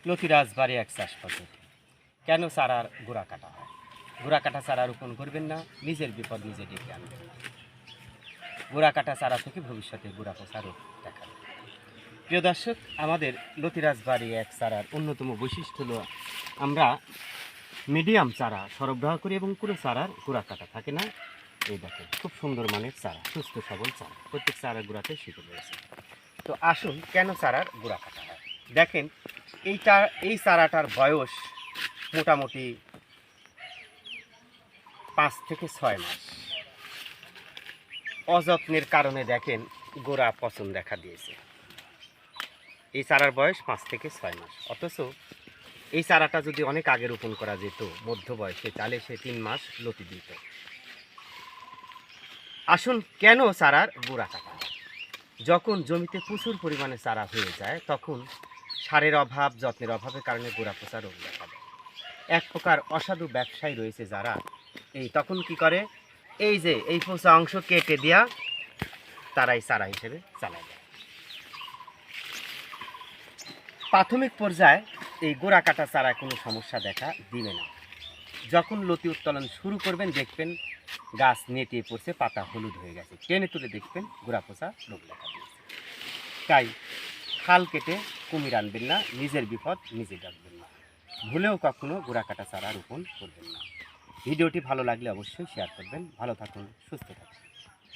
লতি রাজবাড়ি এক চাষ পদ্ধতি। কেন চারার গোড়া কাটা হয়? গোড়া কাটা চারা রোপণ করবেন না, নিজের বিপদ নিজে ডেকে আনবেন। গোড়া কাটা চারা থেকে ভবিষ্যতে গোড়া পচা রোগ দেখা দেবে। প্রিয় দর্শক, আমাদের লতি রাজবাড়ি এক চারার অন্যতম বৈশিষ্ট্য হলো আমরা মিডিয়াম চারা সরবরাহ করি এবং পুরো চারার গোড়া কাটা থাকে না। এই দেখেন, খুব সুন্দর মানের চারা, সুস্থ সবল চারা, প্রত্যেক চারার গোড়াতে শিকড় রয়েছে। তো আসুন, কেন চারার গোড়া কাটা হয়? দেখেন, এই চারাটার বয়স মোটামুটি 5 থেকে 6 মাস। অযত্নের কারণে দেখেন গোড়া পচন দেখা দিয়েছে। এই চারার বয়স 5 থেকে 6 মাস, অথচ এই চারাটা যদি অনেক আগে রোপণ করা যেত মধ্য বয়সে, তাহলে সে 3 মাস লতি দিত। আসুন, কেন চারার গোড়া কাটা হয়? যখন জমিতে প্রচুর পরিমাণে চারা হয়ে যায়, তখন সারের অভাব, যত্নের অভাবের কারণে গোড়া পচা রোগ দেখা দেয়। এক প্রকার অসাধু ব্যবসায়ী রয়েছে যারা তখন কি করে, এই পচা অংশ কেটে দিয়া তারাই চারা হিসেবে চালায় দেয়। প্রাথমিক পর্যায়ে এই গোড়া কাটা চারায় কোনো সমস্যা দেখা দিবে না। যখন লতি উত্তোলন শুরু করবেন, দেখবেন গাছ নেতিয়ে পড়ছে, পাতা হলুদ হয়ে গেছে, টেনে তুলে দেখবেন গোড়া পচা রোগ দেখা দিয়েছে। তাই খাল কেটে কুমির আনবেন না, নিজের বিপদ নিজে ডাকবেন না, ভুলেও কখনো গোড়া কাটা চারা রোপণ করবেন না। ভিডিওটি ভালো লাগলে অবশ্যই শেয়ার করবেন। ভালো থাকুন, সুস্থ থাকুন।